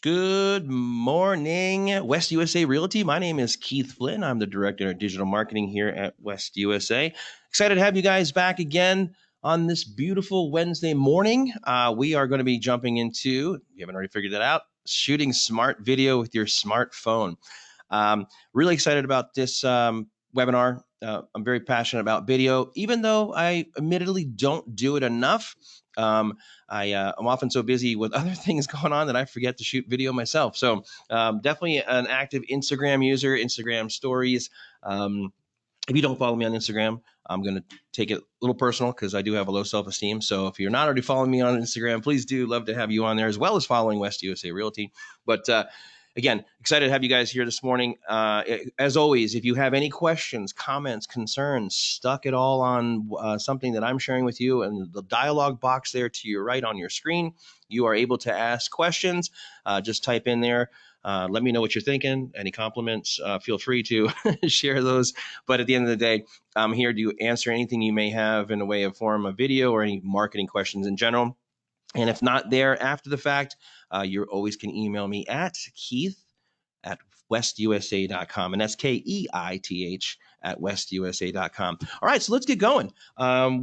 Good morning, West USA Realty. My name is Keith Flynn. I'm the Director of Digital Marketing here at West USA. Excited to have you guys back again on this beautiful Wednesday morning. We are going to be jumping into, if you haven't already figured that out, shooting smart video with your smartphone. Really excited about this webinar. I'm very passionate about video, even though I admittedly don't do it enough. I'm often so busy with other things going on that I forget to shoot video myself. So definitely an active Instagram user, Instagram stories. If you don't follow me on Instagram, I'm going to take it a little personal because I do have a low self-esteem. So if you're not already following me on Instagram, please do. Love to have you on there, as well as following West USA Realty. But again, excited to have you guys here this morning. As always, if you have any questions, comments, concerns, stuck it all on something that I'm sharing with you, and the dialogue box there to your right on your screen, you are able to ask questions. Just type in there. Let me know what you're thinking. Any compliments, feel free to share those. But at the end of the day, I'm here to answer anything you may have in the way of form of video or any marketing questions in general. And if not there after the fact, you always can email me at keith@westusa.com. And that's KEITH at westusa.com. All right, so let's get going.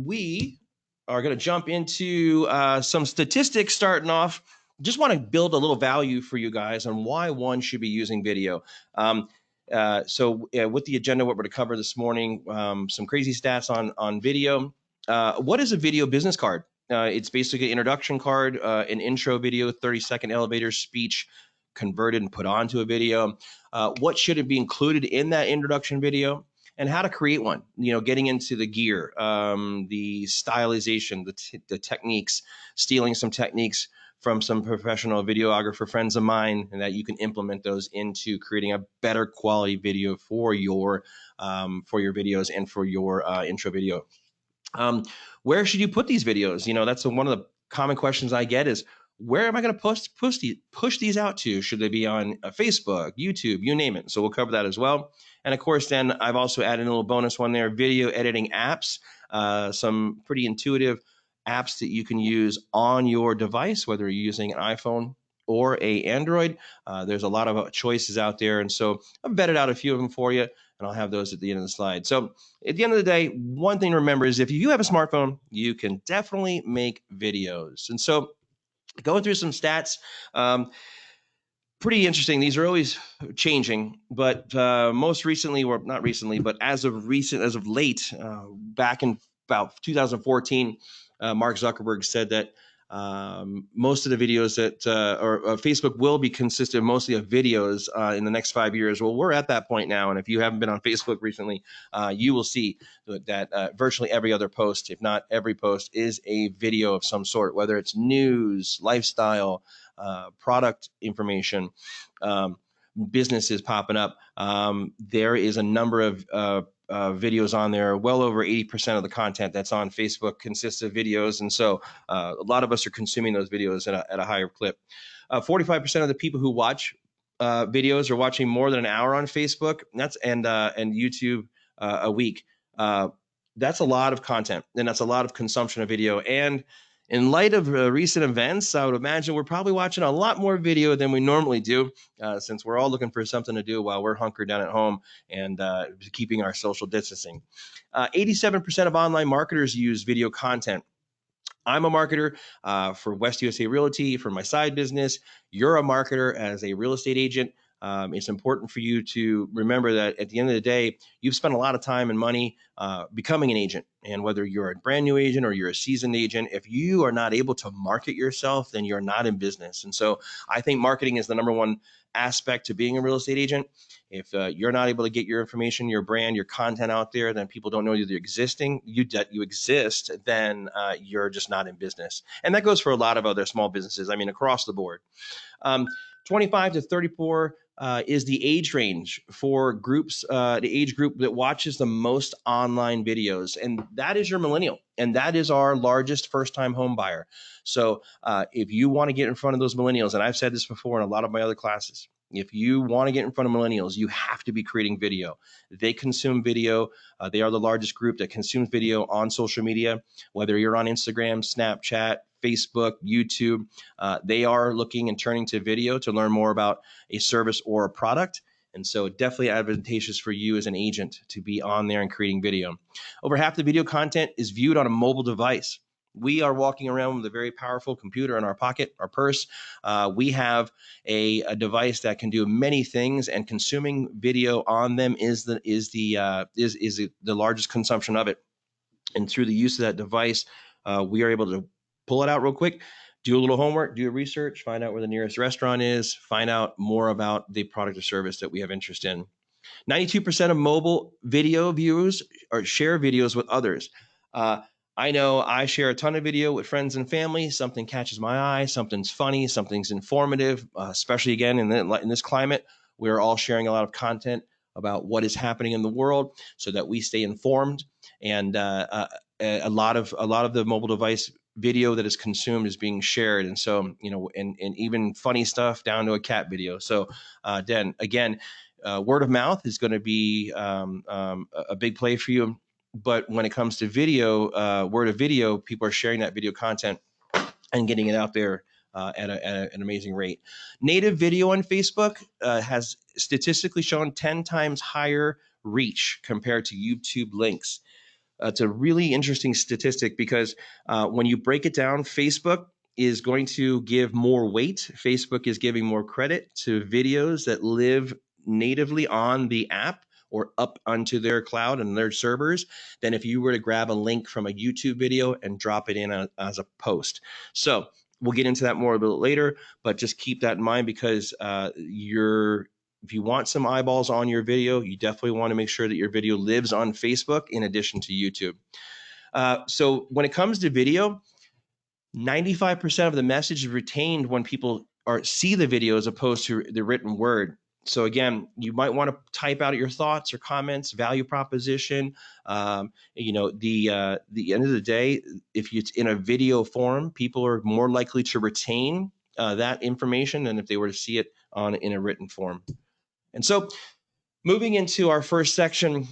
We are going to jump into some statistics starting off. Just want to build a little value for you guys on why one should be using video. With the agenda, what we're going to cover this morning, some crazy stats on video. What is a video business card? It's basically an introduction card, an intro video, 30-second elevator speech converted and put onto a video. What should it be included in that introduction video? And how to create one, getting into the gear, the stylization, the techniques, stealing some techniques from some professional videographer friends of mine, and that you can implement those into creating a better quality video for your videos and for your intro video. Where should you put these videos? That's one of the common questions I get is, where am I going to push these out to? Should they be on Facebook, YouTube, you name it? So we'll cover that as well. And of course, then I've also added a little bonus one there, video editing apps, some pretty intuitive apps that you can use on your device, whether you're using an iPhone or a Android. There's a lot of choices out there. And so I've vetted out a few of them for you, and I'll have those at the end of the slide. So at the end of the day, one thing to remember is if you have a smartphone, you can definitely make videos. And so going through some stats, pretty interesting. These are always changing, but most recently, or not recently, but as of late, back in about 2014, Mark Zuckerberg said that most of the videos that Facebook will be consistent mostly of videos in the next 5 years. Well, we're at that point now, and if you haven't been on Facebook recently, you will see that virtually every other post, if not every post, is a video of some sort, whether it's news, lifestyle, product information, businesses popping up. There is a number of videos on there. Well over 80% of the content that's on Facebook consists of videos, and so a lot of us are consuming those videos at a higher clip. 45% of the people who watch videos are watching more than an hour on Facebook. And YouTube a week. That's a lot of content, and that's a lot of consumption of video. And in light of recent events, I would imagine we're probably watching a lot more video than we normally do, since we're all looking for something to do while we're hunkered down at home and keeping our social distancing. 87% of online marketers use video content. I'm a marketer for West USA Realty for my side business. You're a marketer as a real estate agent. It's important for you to remember that at the end of the day, you've spent a lot of time and money becoming an agent. And whether you're a brand new agent or you're a seasoned agent, if you are not able to market yourself, then you're not in business. And so I think marketing is the number one aspect to being a real estate agent. If you're not able to get your information, your brand, your content out there, then people don't know you're existing. You exist, then you're just not in business. And that goes for a lot of other small businesses. I mean, across the board. Um, 25 to 34 is the age range for groups, the age group that watches the most online videos. And that is your millennial. And that is our largest first-time home buyer. So if you want to get in front of those millennials, and I've said this before in a lot of my other classes, if you want to get in front of millennials, you have to be creating video. They consume video. They are the largest group that consumes video on social media, whether you're on Instagram, Snapchat, Facebook, YouTube. They are looking and turning to video to learn more about a service or a product. And so definitely advantageous for you as an agent to be on there and creating video. Over half the video content is viewed on a mobile device. We are walking around with a very powerful computer in our pocket, our purse. We have a device that can do many things, and consuming video on them is the largest consumption of it. And through the use of that device, we are able to pull it out real quick, do a little homework, do a research, find out where the nearest restaurant is, find out more about the product or service that we have interest in. 92% of mobile video viewers or share videos with others. I know I share a ton of video with friends and family. Something catches my eye, something's funny, something's informative, especially again in this climate. We're all sharing a lot of content about what is happening in the world so that we stay informed. And a lot of the mobile device video that is consumed is being shared. And so, and even funny stuff down to a cat video. So then again, word of mouth is going to be a big play for you. But when it comes to video, word of video, people are sharing that video content and getting it out there at an amazing rate. Native video on Facebook has statistically shown 10 times higher reach compared to YouTube links. It's a really interesting statistic because when you break it down, Facebook is going to give more weight. Facebook is giving more credit to videos that live natively on the app or up onto their cloud and their servers than if you were to grab a link from a YouTube video and drop it in as a post. So we'll get into that more a little later, but just keep that in mind because if you want some eyeballs on your video, you definitely want to make sure that your video lives on Facebook in addition to YouTube. So when it comes to video, 95% of the message is retained when people see the video as opposed to the written word. So again, you might want to type out your thoughts or comments, value proposition. The end of the day, if it's in a video form, people are more likely to retain that information than if they were to see it in a written form. And so moving into our first section,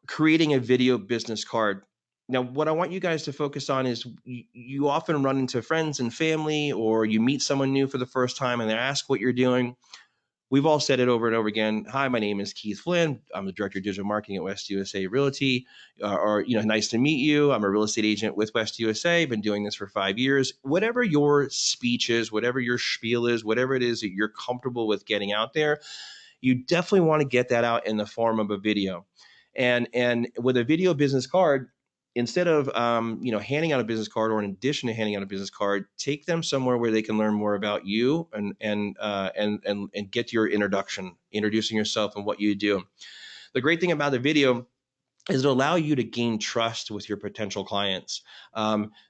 creating a video business card. Now, what I want you guys to focus on is you often run into friends and family, or you meet someone new for the first time and they ask what you're doing. We've all said it over and over again. Hi, my name is Keith Flynn. I'm the Director of Digital Marketing at West USA Realty. Nice to meet you. I'm a real estate agent with West USA. I've been doing this for 5 years. Whatever your speech is, whatever your spiel is, whatever it is that you're comfortable with getting out there, you definitely want to get that out in the form of a video. And with a video business card, instead of handing out a business card, or in addition to handing out a business card, take them somewhere where they can learn more about you and get your introducing yourself and what you do. The great thing about the video is it'll allow you to gain trust with your potential clients.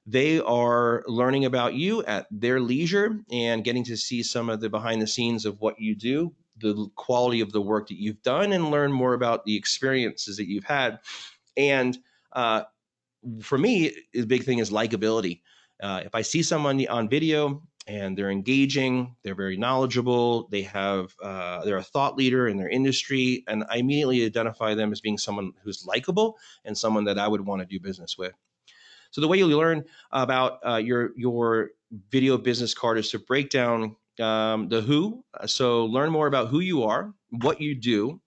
They are learning about you at their leisure and getting to see some of the behind the scenes of what you do, the quality of the work that you've done, and learn more about the experiences that you've had. And for me, the big thing is likability. If I see someone on video and they're engaging, they're very knowledgeable, they're a thought leader in their industry, and I immediately identify them as being someone who's likable and someone that I would want to do business with. So the way you'll learn about your video business card is to break down the who. So learn more about who you are, what you do,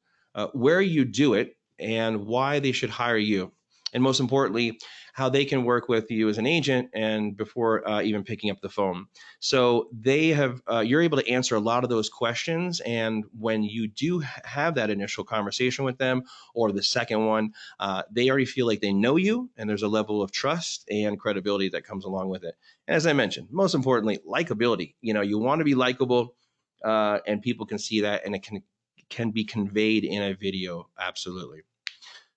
where you do it, and why they should hire you. And most importantly, how they can work with you as an agent and before even picking up the phone. So they have, you're able to answer a lot of those questions. And when you do have that initial conversation with them or the second one, they already feel like they know you, and there's a level of trust and credibility that comes along with it. And as I mentioned, most importantly, likability. You want to be likable, and people can see that, and it can be conveyed in a video. Absolutely.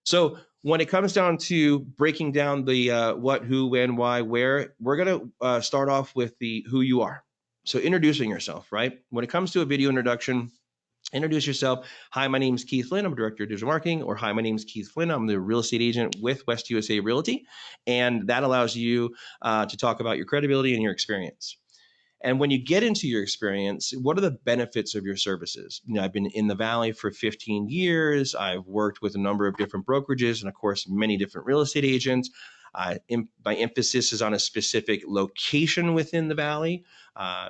So when it comes down to breaking down the what, who, when, why, where, we're going to start off with the who you are. So introducing yourself, right? When it comes to a video introduction, introduce yourself. Hi, my name is Keith Flynn. I'm Director of Digital Marketing. Or hi, my name is Keith Flynn. I'm the real estate agent with West USA Realty. And that allows you to talk about your credibility and your experience. And when you get into your experience, what are the benefits of your services? I've been in the Valley for 15 years. I've worked with a number of different brokerages and, of course, many different real estate agents. My emphasis is on a specific location within the Valley.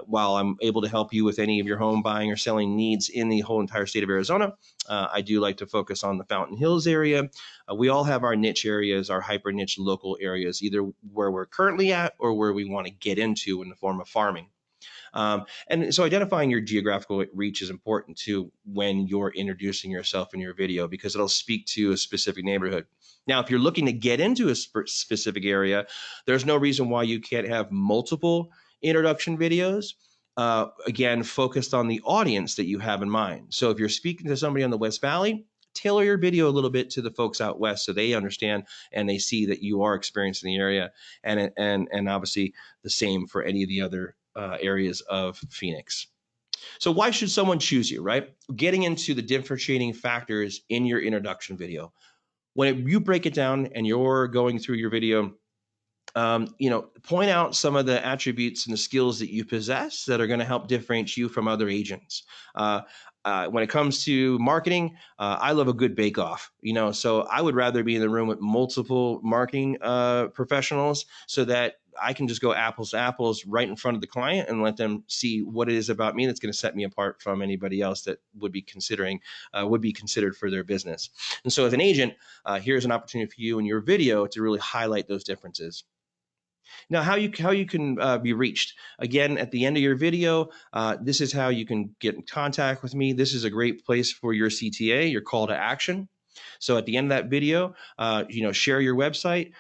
While I'm able to help you with any of your home buying or selling needs in the whole entire state of Arizona, I do like to focus on the Fountain Hills area. We all have our niche areas, our hyper niche local areas, either where we're currently at or where we want to get into in the form of farming. And so identifying your geographical reach is important too when you're introducing yourself in your video, because it'll speak to a specific neighborhood. Now, if you're looking to get into a specific area, there's no reason why you can't have multiple introduction videos. Again, focused on the audience that you have in mind. So if you're speaking to somebody on the West Valley, tailor your video a little bit to the folks out west so they understand and they see that you are experiencing the area, and obviously the same for any of the other areas of Phoenix. So why should someone choose you, right? Getting into the differentiating factors in your introduction video. When you break it down and you're going through your video, point out some of the attributes and the skills that you possess that are going to help differentiate you from other agents. When it comes to marketing, I love a good bake-off. So I would rather be in the room with multiple marketing professionals so that I can just go apples to apples right in front of the client and let them see what it is about me that's going to set me apart from anybody else that would be considered for their business. And so as an agent, here's an opportunity for you in your video to really highlight those differences. Now, how you can be reached. Again, at the end of your video, this is how you can get in contact with me. This is a great place for your CTA, your call to action. So at the end of that video, share your website.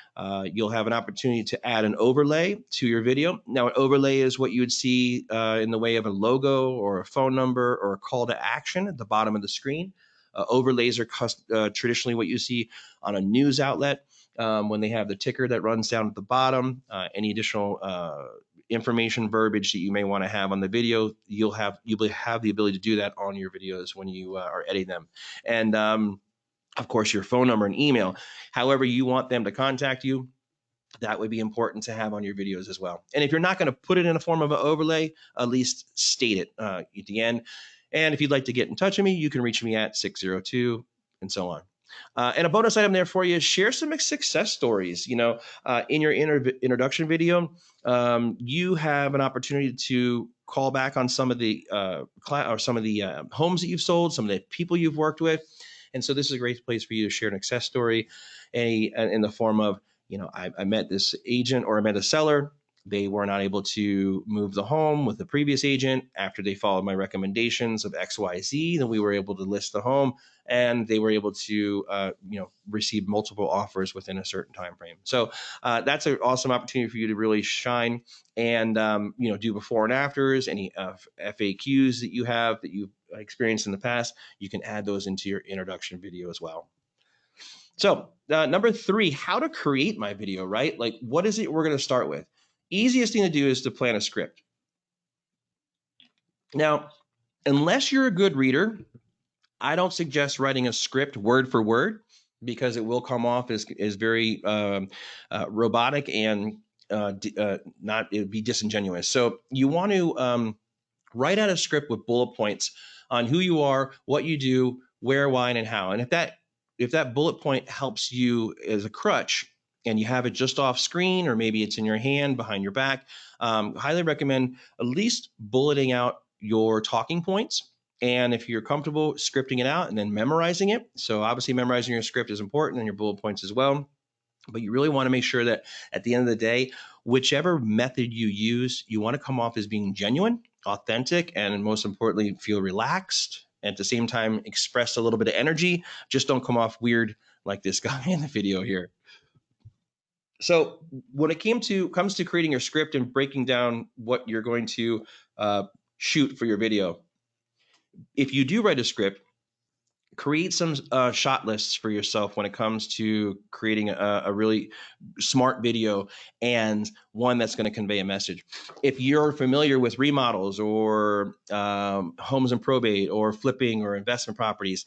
You'll have an opportunity to add an overlay to your video. Now, an overlay is what you would see in the way of a logo or a phone number or a call to action at the bottom of the screen. Overlays are traditionally what you see on a news outlet when they have the ticker that runs down at the bottom. Any additional information, verbiage that you may want to have on the video, you'll have the ability to do that on your videos when you are editing them. And of course, your phone number and email. However you want them to contact you, that would be important to have on your videos as well. And if you're not going to put it in a form of an overlay, at least state it at the end. And if you'd like to get in touch with me, you can reach me at 602 and so on. And a bonus item there for you is share some success stories. In your introduction video, you have an opportunity to call back on some of the homes that you've sold, some of the people you've worked with. And so this is a great place for you to share an success story in the form of, I met this agent or I met a seller. They were not able to move the home with the previous agent. After they followed my recommendations of XYZ, then we were able to list the home, and they were able to, receive multiple offers within a certain time frame. So that's an awesome opportunity for you to really shine and, do before and afters, any FAQs that you have that you've experienced in the past. You can add those into your introduction video as well. So number 3, how to create my video, right? Like, what is it we're going to start with? Easiest thing to do is to plan a script. Now, unless you're a good reader, I don't suggest writing a script word for word, because it will come off as very robotic and it would be disingenuous. So you want to write out a script with bullet points on who you are, what you do, where, why, and how. And if that bullet point helps you as a crutch, and you have it just off screen, or maybe it's in your hand behind your back, highly recommend at least bulleting out your talking points. And if you're comfortable, scripting it out and then memorizing it. So obviously memorizing your script is important, and your bullet points as well. But you really want to make sure that at the end of the day, whichever method you use, you want to come off as being genuine, authentic, and most importantly, feel relaxed. At the same time, express a little bit of energy. Just don't come off weird like this guy in the video here. So when it comes to creating your script and breaking down what you're going to uh, shoot for your video, if you do write a script, create some shot lists for yourself when it comes to creating a really smart video and one that's going to convey a message. If you're familiar with remodels or homes and probate or flipping or investment properties,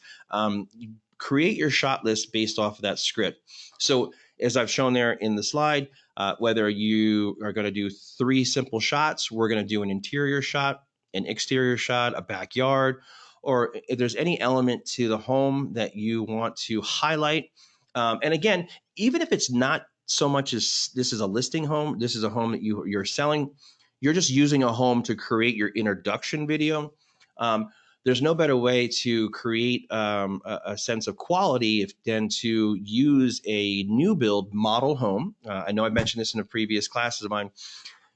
you create your shot list based off of that script. So as I've shown there in the slide, whether you are going to do 3 simple shots, we're going to do an interior shot, an exterior shot, a backyard, or if there's any element to the home that you want to highlight. And again, even if it's not so much as this is a listing home, this is a home that you're selling, you're just using a home to create your introduction video. There's no better way to create a sense of quality than to use a new build model home. I know I mentioned this in the previous classes of mine.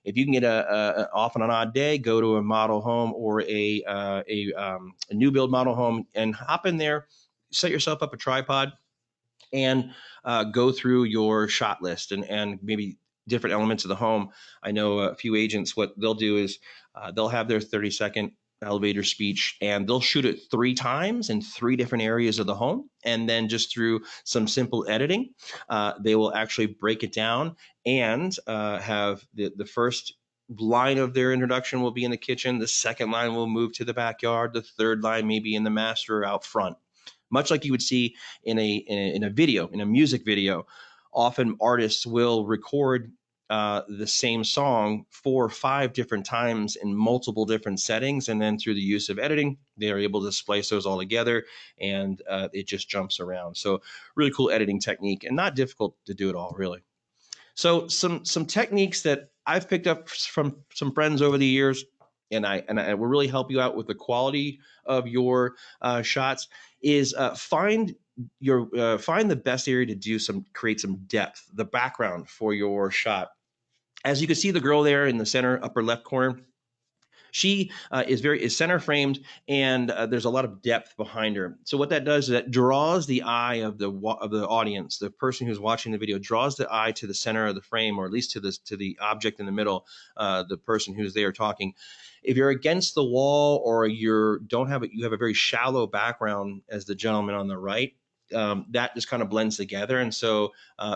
If you can get a off on an odd day, go to a model home or a new build model home and hop in there, set yourself up a tripod, and go through your shot list and maybe different elements of the home. I know a few agents, what they'll do is they'll have their 30-second elevator speech and they'll shoot it 3 times in 3 different areas of the home. And then just through some simple editing, they will actually break it down and have the first line of their introduction will be in the kitchen. The second line will move to the backyard. The third line may be in the master or out front. Much like you would see in a video, in a music video, often artists will record the same song 4 or 5 different times in multiple different settings, and then through the use of editing, they are able to splice those all together, and it just jumps around. So, really cool editing technique, and not difficult to do it all, really. So, some techniques that I've picked up from some friends over the years, and I will really help you out with the quality of your shots, is find the best area to create some depth, the background for your shot. As you can see, the girl there in the center upper left corner, she is center framed, and there's a lot of depth behind her. So what that does is that draws the eye of the audience, the person who's watching the video, draws the eye to the center of the frame, or at least to the object in the middle, the person who's there talking. If you're against the wall or you have a very shallow background, as the gentleman on the right, that just kind of blends together. And so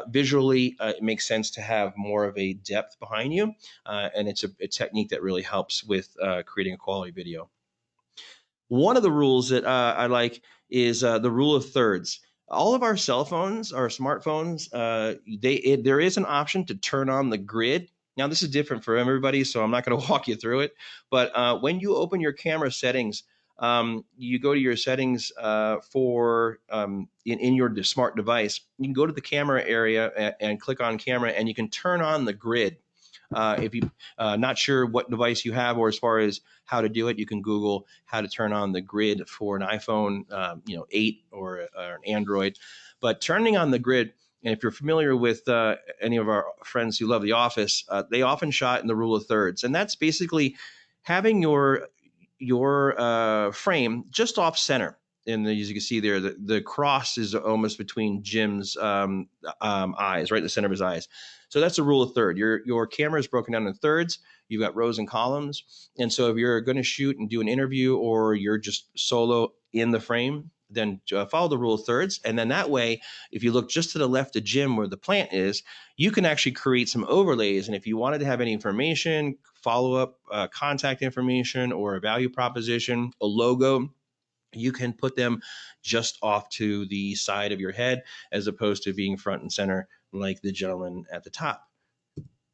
visually, it makes sense to have more of a depth behind you. And it's a technique that really helps with creating a quality video. One of the rules that I like is the rule of thirds. All of our cell phones, our smartphones, there is an option to turn on the grid. Now, this is different for everybody, so I'm not going to walk you through it. But when you open your camera settings, you go to your settings in your smart device. You can go to the camera area and click on camera, and you can turn on the grid. If you not sure what device you have or as far as how to do it, you can Google how to turn on the grid for an iPhone 8 or an Android. But turning on the grid, and if you're familiar with any of our friends who love The Office, they often shot in the rule of thirds. And that's basically having your frame just off center. And as you can see there, the cross is almost between Jim's eyes, right in the center of his eyes. So that's a rule of third. Your camera is broken down in thirds. You've got rows and columns. And so if you're going to shoot and do an interview, or you're just solo in the frame, then follow the rule of thirds. And then that way, if you look just to the left of Jim where the plant is, you can actually create some overlays. And if you wanted to have any information, follow up contact information, or a value proposition, a logo, you can put them just off to the side of your head as opposed to being front and center like the gentleman at the top.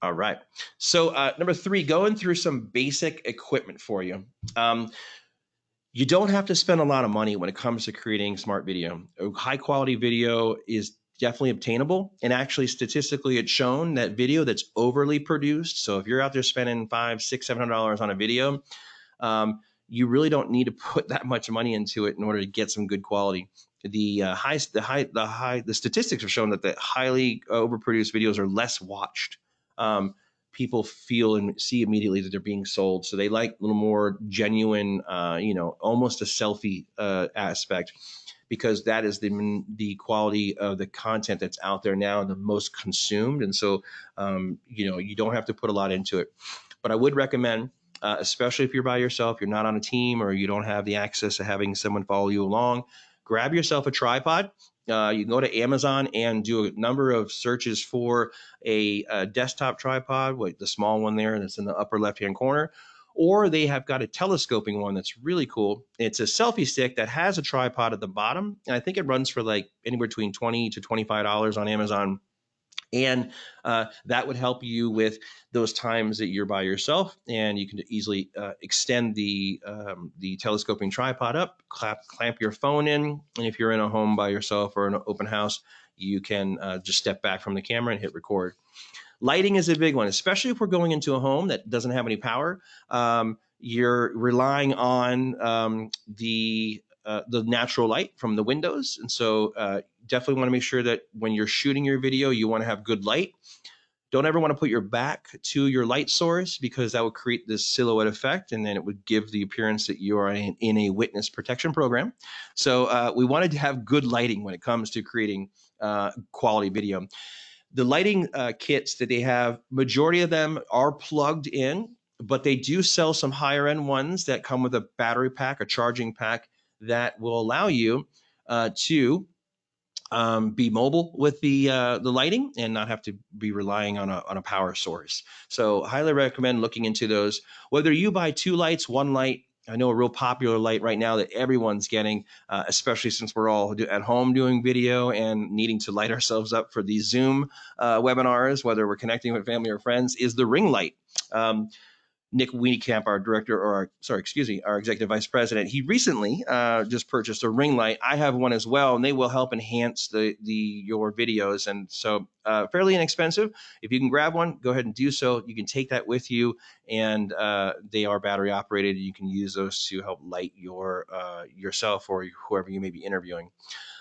All right. So number 3, going through some basic equipment for you. You don't have to spend a lot of money when it comes to creating smart video. A high quality video is definitely obtainable. And actually, statistically, it's shown that video that's overly produced. So if you're out there spending $500, $600, $700 on a video, you really don't need to put that much money into it in order to get some good quality. the statistics have shown that the highly overproduced videos are less watched. People feel and see immediately that they're being sold, so they like a little more genuine, almost a selfie aspect, because that is the quality of the content that's out there now and the most consumed. And so, you don't have to put a lot into it. But I would recommend, especially if you're by yourself, you're not on a team, or you don't have the access to having someone follow you along, grab yourself a tripod. You can go to Amazon and do a number of searches for a desktop tripod, like the small one there that's in the upper left-hand corner. Or they have got a telescoping one that's really cool. It's a selfie stick that has a tripod at the bottom. And I think it runs for like anywhere between $20 to $25 on Amazon. And that would help you with those times that you're by yourself, and you can easily extend the telescoping tripod up, clamp your phone in, and if you're in a home by yourself or an open house, you can just step back from the camera and hit record. Lighting is a big one, especially if we're going into a home that doesn't have any power. You're relying on the natural light from the windows. And so definitely want to make sure that when you're shooting your video, you want to have good light. Don't ever want to put your back to your light source, because that would create this silhouette effect, and then it would give the appearance that you are in a witness protection program. So we wanted to have good lighting when it comes to creating quality video. The lighting kits that they have, majority of them are plugged in, but they do sell some higher end ones that come with a battery pack, a charging pack, that will allow you to be mobile with the lighting and not have to be relying on a power source. So highly recommend looking into those. Whether you buy 2 lights, 1 light, I know a real popular light right now that everyone's getting, especially since we're all at home doing video and needing to light ourselves up for these Zoom webinars, whether we're connecting with family or friends, is the ring light. Nick Wienekamp, our executive vice president, he recently just purchased a ring light. I have one as well, and they will help enhance your videos. And so fairly inexpensive. If you can grab one, go ahead and do so. You can take that with you, and they are battery operated. You can use those to help light yourself or whoever you may be interviewing.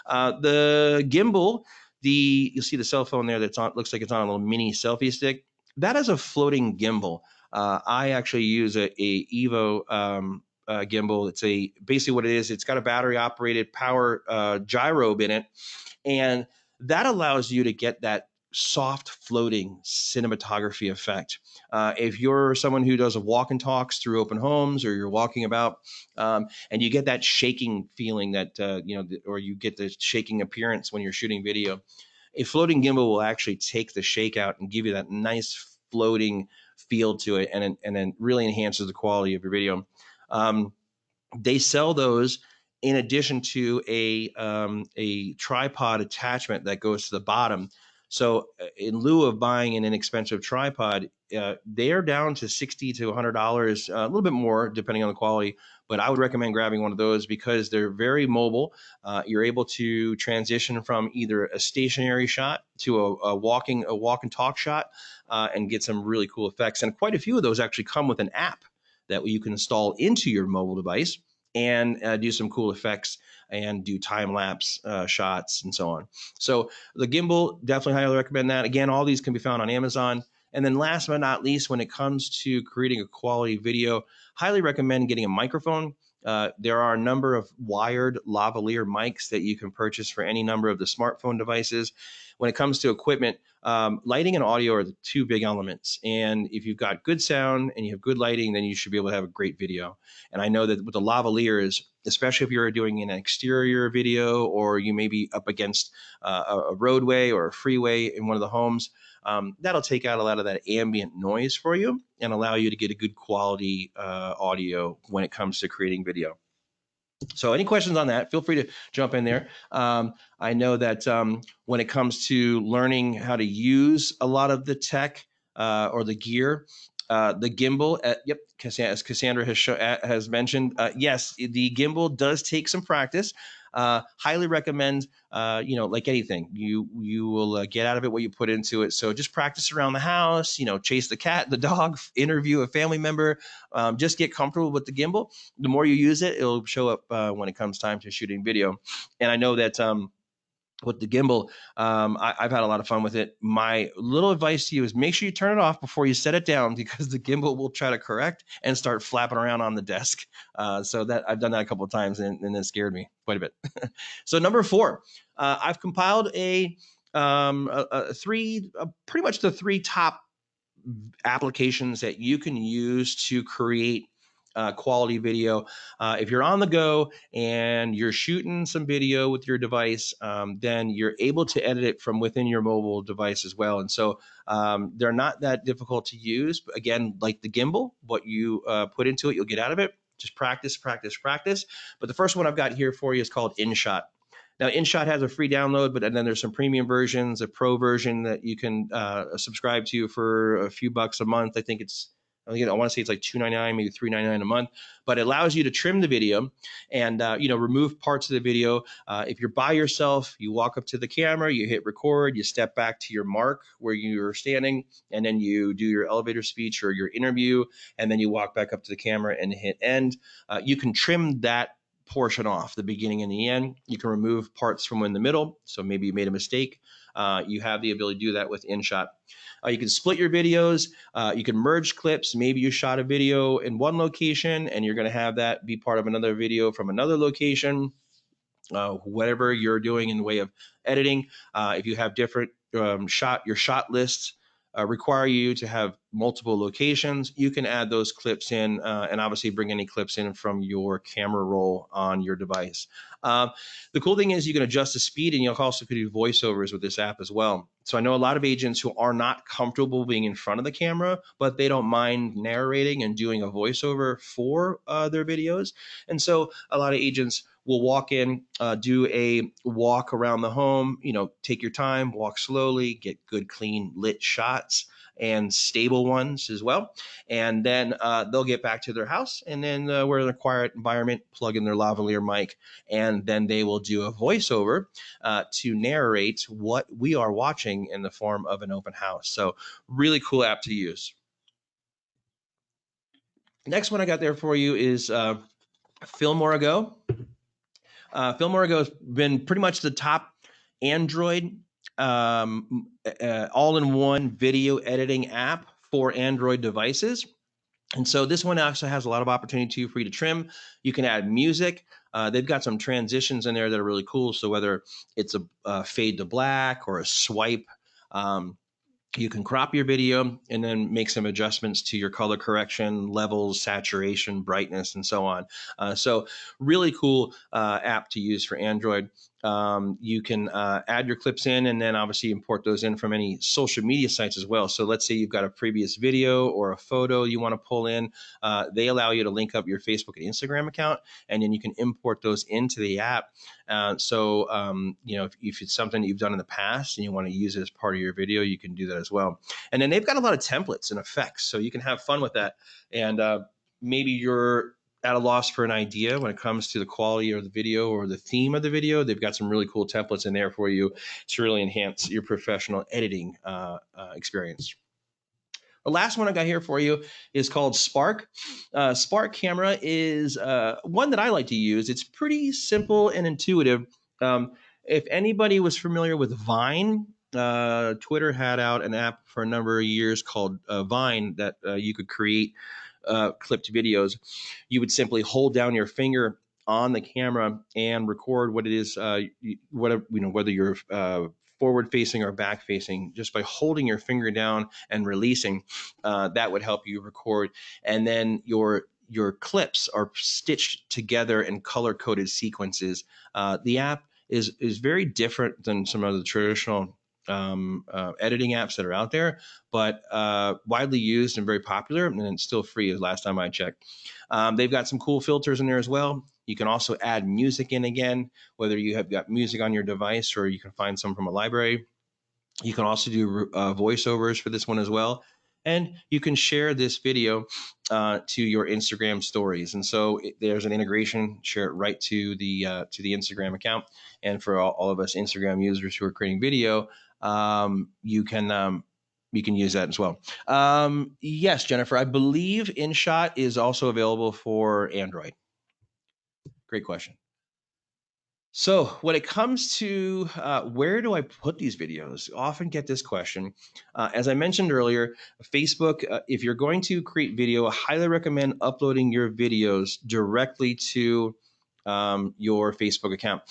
The gimbal, you'll see the cell phone there that's on, looks like it's on a little mini selfie stick. That is a floating gimbal. I actually use a Evo gimbal. It's basically what it is. It's got a battery operated power gyro in it, and that allows you to get that soft floating cinematography effect. If you're someone who does a walk and talks through open homes, or you're walking about, and you get that shaking feeling that or you get the shaking appearance when you're shooting video, a floating gimbal will actually take the shake out and give you that nice floating feel to it, and then really enhances the quality of your video. They sell those in addition to a tripod attachment that goes to the bottom. So in lieu of buying an inexpensive tripod, they are down to $60 to $100, a little bit more depending on the quality. But I would recommend grabbing one of those because they're very mobile. You're able to transition from either a stationary shot to a walk and talk shot, and get some really cool effects. And quite a few of those actually come with an app that you can install into your mobile device and do some cool effects and do time-lapse shots and so on. So the gimbal, definitely highly recommend that. Again, all these can be found on Amazon. And then last but not least, when it comes to creating a quality video, highly recommend getting a microphone. There are a number of wired lavalier mics that you can purchase for any number of the smartphone devices. When it comes to equipment, lighting and audio are the 2 big elements. And if you've got good sound and you have good lighting, then you should be able to have a great video. And I know that with the lavaliers, especially if you're doing an exterior video, or you may be up against a roadway or a freeway in one of the homes, that'll take out a lot of that ambient noise for you and allow you to get a good quality audio when it comes to creating video. So any questions on that, feel free to jump in there. I know that when it comes to learning how to use a lot of the tech or the gear, The gimbal, yep, as Cassandra has mentioned, yes, the gimbal does take some practice. Highly recommend, like anything, you will get out of it what you put into it. So just practice around the house, chase the cat, the dog, interview a family member, just get comfortable with the gimbal. The more you use it, it'll show up when it comes time to shooting video. And I know that with the gimbal, I've had a lot of fun with it. My little advice to you is make sure you turn it off before you set it down, because the gimbal will try to correct and start flapping around on the desk. So that I've done that a couple of times, and it scared me quite a bit. So number 4, I've compiled pretty much the 3 top applications that you can use to create quality video. If you're on the go and you're shooting some video with your device, then you're able to edit it from within your mobile device as well. And so they're not that difficult to use. But again, like the gimbal, what you put into it, you'll get out of it. Just practice, practice, practice. But the first one I've got here for you is called InShot. Now, InShot has a free download, but then there's some premium versions, a pro version that you can subscribe to for a few bucks a month. I want to say it's like $2.99, maybe $3.99 a month, but it allows you to trim the video and remove parts of the video. If you're by yourself, you walk up to the camera, you hit record, you step back to your mark where you're standing, and then you do your elevator speech or your interview, and then you walk back up to the camera and hit end. You can trim that portion off, the beginning and the end. You can remove parts from in the middle. So maybe you made a mistake. You have the ability to do that with InShot. You can split your videos. You can merge clips. Maybe you shot a video in one location and you're going to have that be part of another video from another location. Whatever you're doing in the way of editing, if you have different your shot lists require you to have multiple locations, you can add those clips in and obviously bring any clips in from your camera roll on your device. The cool thing is you can adjust the speed, and you also can do voiceovers with this app as well. So I know a lot of agents who are not comfortable being in front of the camera, but they don't mind narrating and doing a voiceover for their videos. And so a lot of agents will walk in, do a walk around the home, take your time, walk slowly, get good, clean, lit shots and stable ones as well. And then they'll get back to their house, and then we're in a quiet environment, plug in their lavalier mic, and then they will do a voiceover to narrate what we are watching in the form of an open house. So really cool app to use. Next one I got there for you is Argo. Argo has been pretty much the top Android all-in-one video editing app for Android devices. And so this one also has a lot of opportunity for you to trim. You can add music. They've got some transitions in there that are really cool. So whether it's a fade to black or a swipe, you can crop your video and then make some adjustments to your color correction, levels, saturation, brightness, and so on. So really cool app to use for Android. You can add your clips in and then obviously import those in from any social media sites as well. So let's say you've got a previous video or a photo you want to pull in. They allow you to link up your Facebook and Instagram account, and then you can import those into the app. If it's something that you've done in the past and you want to use it as part of your video, you can do that as well. And then they've got a lot of templates and effects, so you can have fun with that. And maybe you're at a loss for an idea when it comes to the quality of the video or the theme of the video. They've got some really cool templates in there for you to really enhance your professional editing experience. The last one I got here for you is called Spark. Spark camera is one that I like to use. It's pretty simple and intuitive. If anybody was familiar with Vine, Twitter had out an app for a number of years called Vine that you could create clipped videos. You would simply hold down your finger on the camera and record what it is, whether you're forward facing or back facing, just by holding your finger down and releasing. That would help you record. And then your clips are stitched together in color coded sequences. The app is very different than some of the traditional editing apps that are out there, but widely used and very popular, and it's still free as last time I checked. They've got some cool filters in there as well. You can also add music in again, whether you have got music on your device or you can find some from a library. You can also do voiceovers for this one as well. and you can share this video to your Instagram stories. And so there's an integration, share it right to the Instagram account. And for all of us Instagram users who are creating video, you can use that as well. Yes, Jennifer, I believe InShot is also available for Android. Great question. So when it comes to where do I put these videos, I often get this question. As I mentioned earlier, Facebook, if you're going to create video, I highly recommend uploading your videos directly to your Facebook account.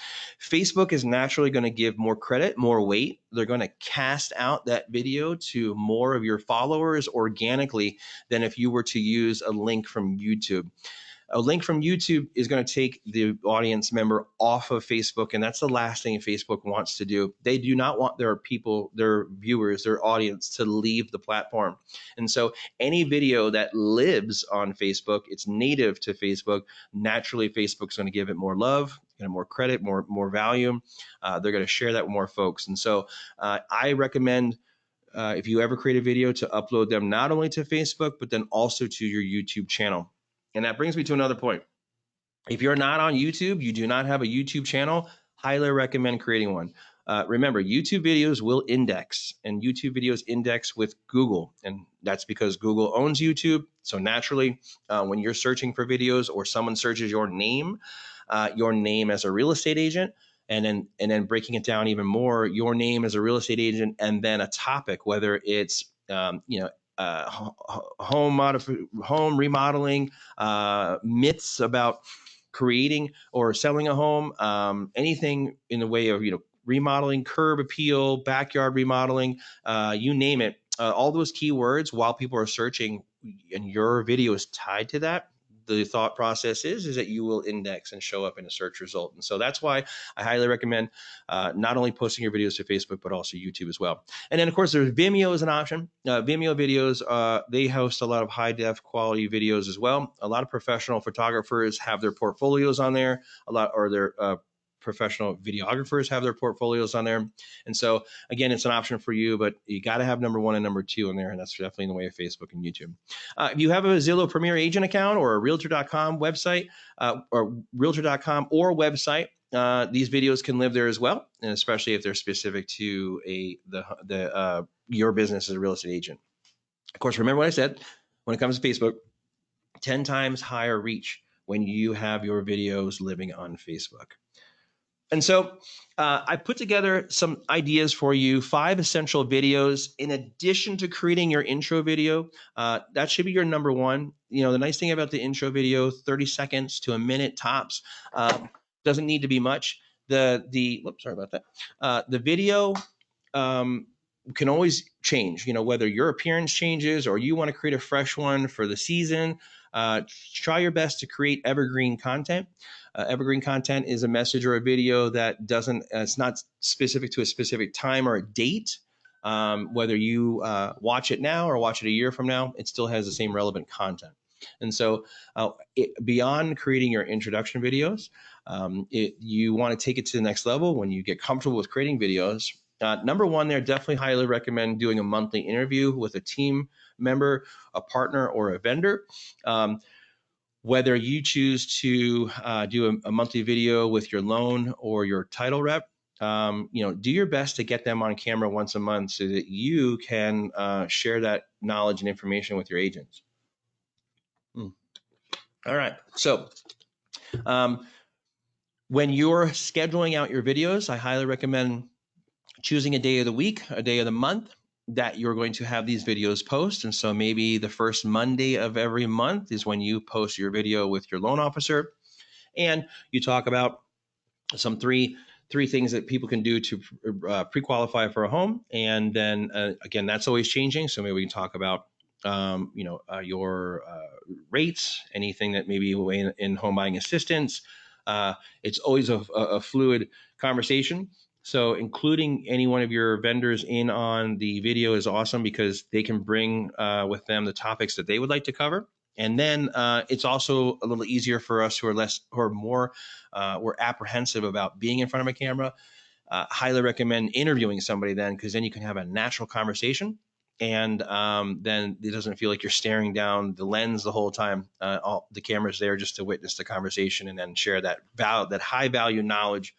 Facebook is naturally going to give more credit, more weight. They're going to cast out that video to more of your followers organically than if you were to use a link from YouTube. A link from YouTube is going to take the audience member off of Facebook, and that's the last thing Facebook wants to do. They do not want their people, their viewers, their audience to leave the platform. And so any video that lives on Facebook, it's native to Facebook, naturally Facebook's going to give it more love, more credit, more value. They're going to share that with more folks. And so I recommend if you ever create a video to upload them not only to Facebook, but then also to your YouTube channel. And that brings me to another point. If you're not on YouTube, you do not have a YouTube channel, highly recommend creating one. Remember, YouTube videos will index, and YouTube videos index with Google. And that's because Google owns YouTube. So naturally, when you're searching for videos or someone searches your name as a real estate agent, and then breaking it down even more, your name as a real estate agent, and then a topic, whether it's home remodeling, myths about creating or selling a home, anything in the way of remodeling, curb appeal, backyard remodeling, you name it. All those keywords, while people are searching, and your video is tied to that, the thought process is that you will index and show up in a search result. And so that's why I highly recommend not only posting your videos to Facebook, but also YouTube as well. And then, of course, there's Vimeo as an option. Vimeo videos, they host a lot of high-def quality videos as well. A lot of professional photographers have their portfolios on there, their professional videographers have their portfolios on there. And so, again, it's an option for you, but you got to have number one and number two on there, and that's definitely in the way of Facebook and YouTube. If you have a Zillow Premier Agent account or a Realtor.com website, or Realtor.com or website, these videos can live there as well, and especially if they're specific to your business as a real estate agent. Of course, remember what I said, when it comes to Facebook, 10 times higher reach when you have your videos living on Facebook. And so I put together some ideas for you, 5 essential videos in addition to creating your intro video. That should be your number one. The nice thing about the intro video, 30 seconds to a minute tops, doesn't need to be much. Whoops, sorry about that. The video can always change, whether your appearance changes or you want to create a fresh one for the season. Try your best to create evergreen content. Evergreen content is a message or a video that it's not specific to a specific time or a date. Whether you watch it now or watch it a year from now, it still has the same relevant content. And so beyond creating your introduction videos, you want to take it to the next level when you get comfortable with creating videos. Number one, there, definitely highly recommend doing a monthly interview with a team member, a partner, or a vendor. Whether you choose to do a monthly video with your loan or your title rep, do your best to get them on camera once a month so that you can share that knowledge and information with your agents. All right. So when you're scheduling out your videos, I highly recommend choosing a day of the week, a day of the month that you're going to have these videos post. And so maybe the first Monday of every month is when you post your video with your loan officer, and you talk about some three things that people can do to pre-qualify for a home. And then again, that's always changing. So maybe we can talk about your rates, anything that maybe in home buying assistance. It's always a fluid conversation. So including any one of your vendors in on the video is awesome because they can bring with them the topics that they would like to cover. And then it's also a little easier for us we're apprehensive about being in front of a camera. Highly recommend interviewing somebody then, because then you can have a natural conversation. And then it doesn't feel like you're staring down the lens the whole time. All the camera's there just to witness the conversation and then share that that high value knowledge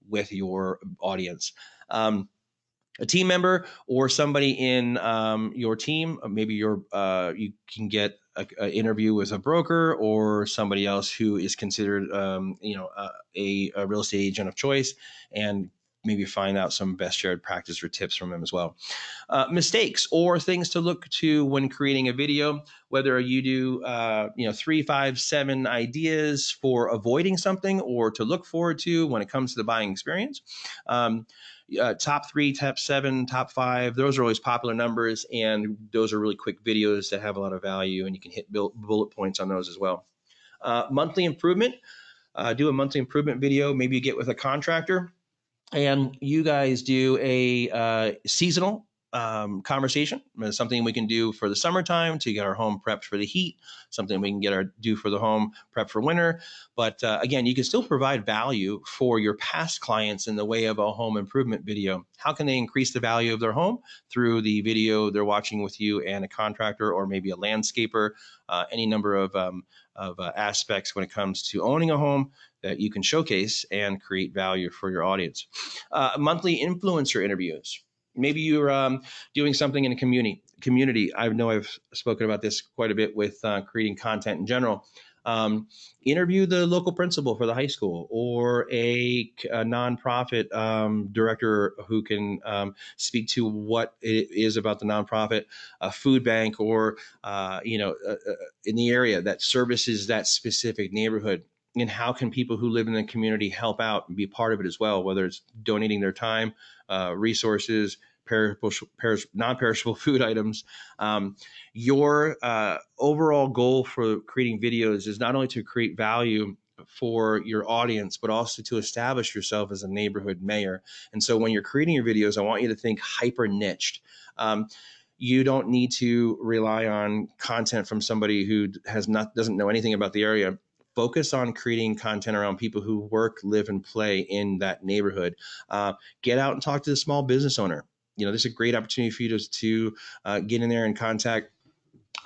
with your audience. A team member or somebody in your team, maybe you can get an interview with a broker or somebody else who is considered, a real estate agent of choice, and maybe find out some best shared practice or tips from them as well. Mistakes or things to look to when creating a video, whether you do 3, 5, 7 ideas for avoiding something or to look forward to when it comes to the buying experience. Top 3, top 7, top 5, those are always popular numbers, and those are really quick videos that have a lot of value, and you can hit bullet points on those as well. Monthly improvement, do a monthly improvement video. Maybe you get with a contractor and you guys do a seasonal conversation. Something we can do for the summertime to get our home prepped for the heat, something we can do for the home prep for winter. But again, you can still provide value for your past clients in the way of a home improvement video. How can they increase the value of their home? Through the video they're watching with you and a contractor or maybe a landscaper, any number of aspects when it comes to owning a home that you can showcase and create value for your audience. Monthly influencer interviews. Maybe you're doing something in a community. I know I've spoken about this quite a bit with creating content in general. Interview the local principal for the high school or a nonprofit director who can speak to what it is about the nonprofit, a food bank, or in the area that services that specific neighborhood. And how can people who live in the community help out and be part of it as well, whether it's donating their time, resources, non-perishable food items. Your overall goal for creating videos is not only to create value for your audience, but also to establish yourself as a neighborhood mayor. And so when you're creating your videos, I want you to think hyper niched. You don't need to rely on content from somebody who doesn't know anything about the area. Focus on creating content around people who work, live, and play in that neighborhood. Get out and talk to the small business owner. This is a great opportunity for you to get in there and contact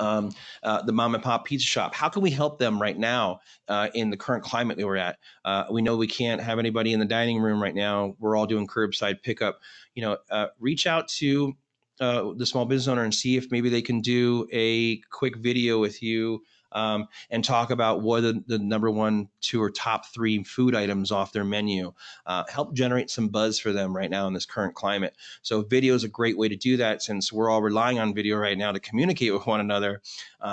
the mom and pop pizza shop. How can we help them right now in the current climate that we're at? We know we can't have anybody in the dining room right now. We're all doing curbside pickup. Reach out to the small business owner and see if maybe they can do a quick video with you and talk about what are the number 1, 2, or top 3 food items off their menu. Help generate some buzz for them right now in this current climate. So video is a great way to do that, since we're all relying on video right now to communicate with one another.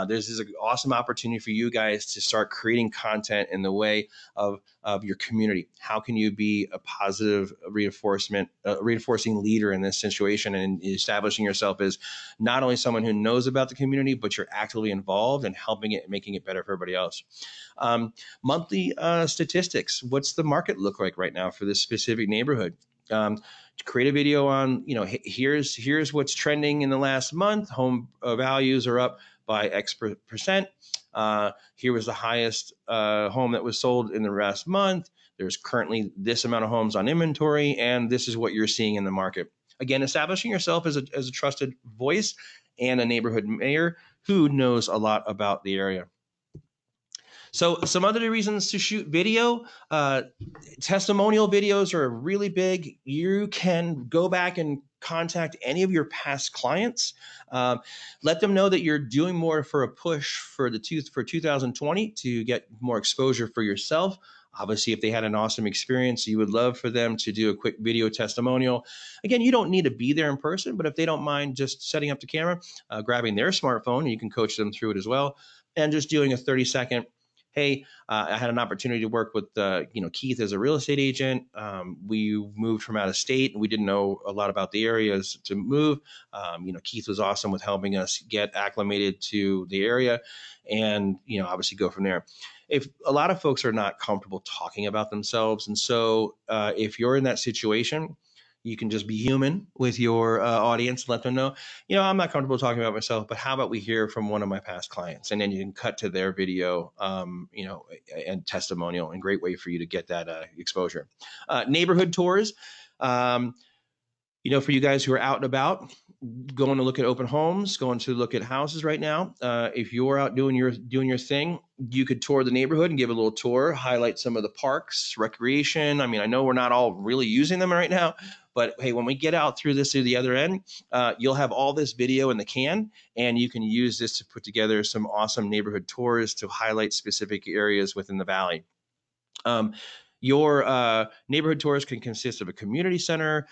This is an awesome opportunity for you guys to start creating content in the way of your community. How can you be a positive reinforcing leader in this situation, and establishing yourself as not only someone who knows about the community, but you're actively involved in helping it and making it better for everybody else. Monthly statistics. What's the market look like right now for this specific neighborhood? To create a video on, here's what's trending in the last month. Home values are up by X percent. Here was the highest home that was sold in the last month. There's currently this amount of homes on inventory, and this is what you're seeing in the market. Again, establishing yourself as a trusted voice and a neighborhood mayor who knows a lot about the area. So some other reasons to shoot video, testimonial videos are really big. You can go back and contact any of your past clients. Let them know that you're doing more for a push for 2020 to get more exposure for yourself. Obviously, if they had an awesome experience, you would love for them to do a quick video testimonial. Again, you don't need to be there in person, but if they don't mind just setting up the camera, grabbing their smartphone, you can coach them through it as well, and just doing a 30-second, hey, I had an opportunity to work with Keith as a real estate agent. We moved from out of state and we didn't know a lot about the areas to move. Keith was awesome with helping us get acclimated to the area, and obviously go from there. If a lot of folks are not comfortable talking about themselves, and so if you're in that situation, you can just be human with your audience and let them know, I'm not comfortable talking about myself, but how about we hear from one of my past clients? And then you can cut to their video, and testimonial, and great way for you to get that exposure. Neighborhood tours. You know, for you guys who are out and about, going to look at open homes, going to look at houses right now. If you're out doing your thing, you could tour the neighborhood and give a little tour, highlight some of the parks, recreation. I mean, I know we're not all really using them right now, but hey, when we get out through the other end, you'll have all this video in the can, and you can use this to put together some awesome neighborhood tours to highlight specific areas within the valley. Your neighborhood tours can consist of a community center,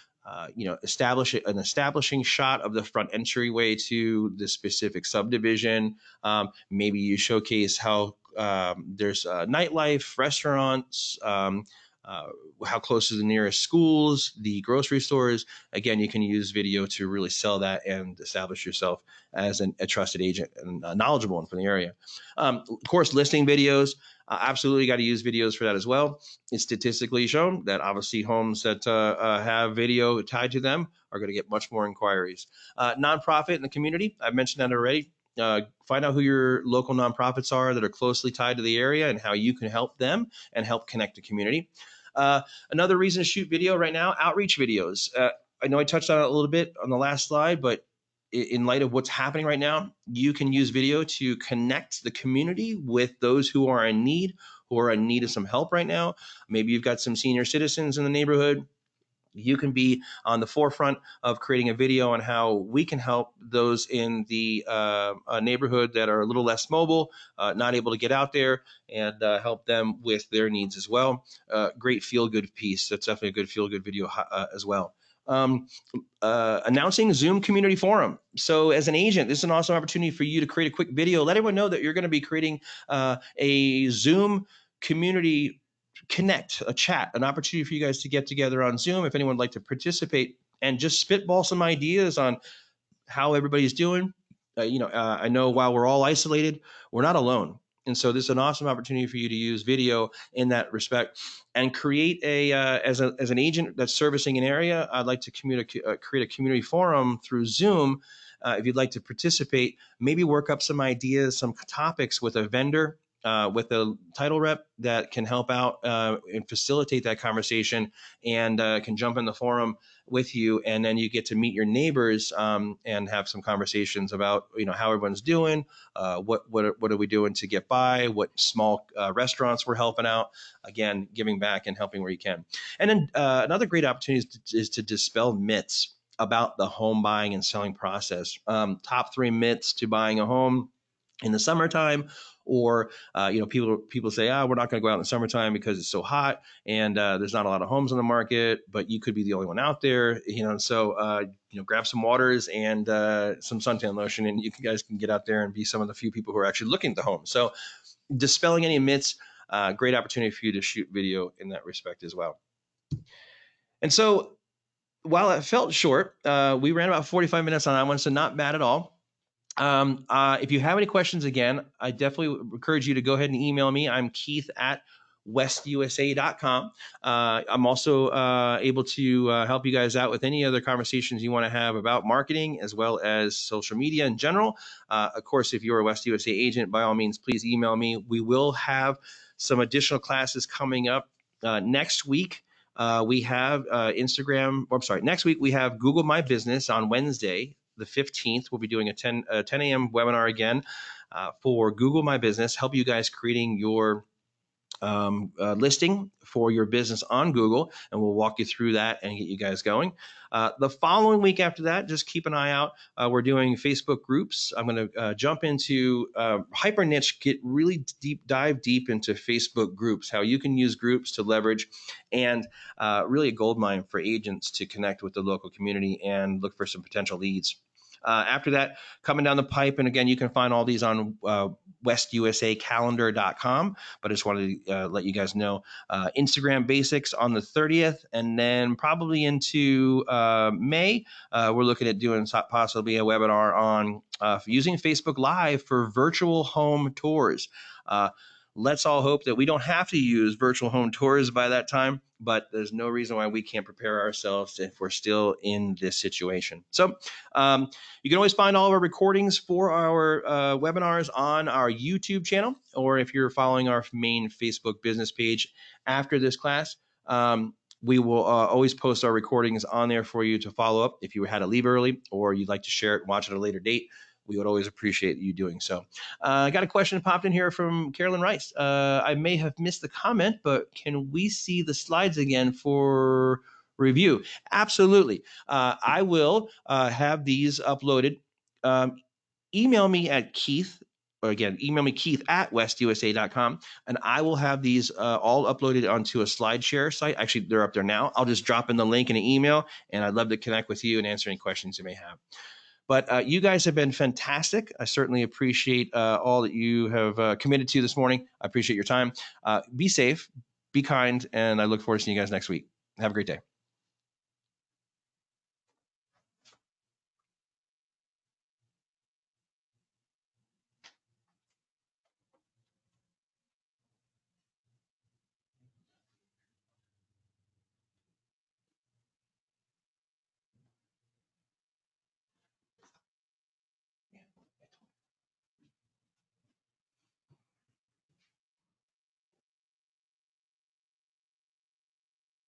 establish an establishing shot of the front entryway to the specific subdivision. Maybe you showcase how there's nightlife, restaurants, how close to the nearest schools, the grocery stores. Again, you can use video to really sell that and establish yourself as a trusted agent and a knowledgeable one from the area. Of course, listing videos. Absolutely got to use videos for that as well. It's statistically shown that obviously homes that have video tied to them are going to get much more inquiries. Nonprofit in the community, I've mentioned that already. Find out who your local nonprofits are that are closely tied to the area and how you can help them and help connect the community. Another reason to shoot video right now, outreach videos. I know I touched on it a little bit on the last slide, but in light of what's happening right now, you can use video to connect the community with those who are in need of some help right now. Maybe you've got some senior citizens in the neighborhood. You can be on the forefront of creating a video on how we can help those in the neighborhood that are a little less mobile, not able to get out there, and help them with their needs as well. Great feel-good piece. That's definitely a good feel-good video as well. Announcing Zoom Community Forum. So as an agent, this is an awesome opportunity for you to create a quick video. Let everyone know that you're going to be creating a Zoom community connect, a chat, an opportunity for you guys to get together on Zoom if anyone would like to participate and just spitball some ideas on how everybody's doing. I know while we're all isolated, we're not alone. And so this is an awesome opportunity for you to use video in that respect and create as an agent that's servicing an area. I'd like to create a community forum through Zoom. If you'd like to participate, maybe work up some ideas, some topics with a vendor, with a title rep that can help out and facilitate that conversation and can jump in the forum with you, and then you get to meet your neighbors and have some conversations about how everyone's doing, what are we doing to get by, what small restaurants we're helping out, again giving back and helping where you can. And then another great opportunity is to dispel myths about the home buying and selling process. Top 3 myths to buying a home in the summertime, or people say, we're not going to go out in the summertime because it's so hot and there's not a lot of homes on the market, but you could be the only one out there, so grab some waters and some suntan lotion, and you guys can get out there and be some of the few people who are actually looking at the home. So dispelling any myths, great opportunity for you to shoot video in that respect as well. And so while it felt short, we ran about 45 minutes on that one, so not bad at all. If you have any questions, again, I definitely encourage you to go ahead and email me. I'm Keith at westusa.com. I'm also able to help you guys out with any other conversations you want to have about marketing as well as social media in general. Of course, if you're a West USA agent, by all means, please email me. We will have some additional classes coming up next week. We have next week we have Google My Business on Wednesday, the 15th. We'll be doing a 10 a.m. webinar again for Google My Business, help you guys creating your listing for your business on Google, and we'll walk you through that and get you guys going. The following week after that, just keep an eye out. We're doing Facebook groups. I'm going to jump into hyper niche, dive deep into Facebook groups, how you can use groups to leverage, and really a gold mine for agents to connect with the local community and look for some potential leads. After that, coming down the pipe, and again, you can find all these on westusacalendar.com, but I just wanted to let you guys know, Instagram basics on the 30th, and then probably into May, we're looking at doing possibly a webinar on using Facebook Live for virtual home tours. Let's all hope that we don't have to use virtual home tours by that time, but there's no reason why we can't prepare ourselves if we're still in this situation. So you can always find all of our recordings for our webinars on our YouTube channel, or if you're following our main Facebook business page after this class, We will always post our recordings on there for you to follow up if you had to leave early or you'd like to share it and watch it at a later date. We would always appreciate you doing so. I got a question popped in here from Carolyn Rice. I may have missed the comment, but can we see the slides again for review? Absolutely. I will have these uploaded. Email me at Keith, or again, email me Keith at westusa.com, and I will have these all uploaded onto a SlideShare site. Actually, they're up there now. I'll just drop in the link in an email, and I'd love to connect with you and answer any questions you may have. But you guys have been fantastic. I certainly appreciate all that you have committed to this morning. I appreciate your time. Be safe, be kind, and I look forward to seeing you guys next week. Have a great day.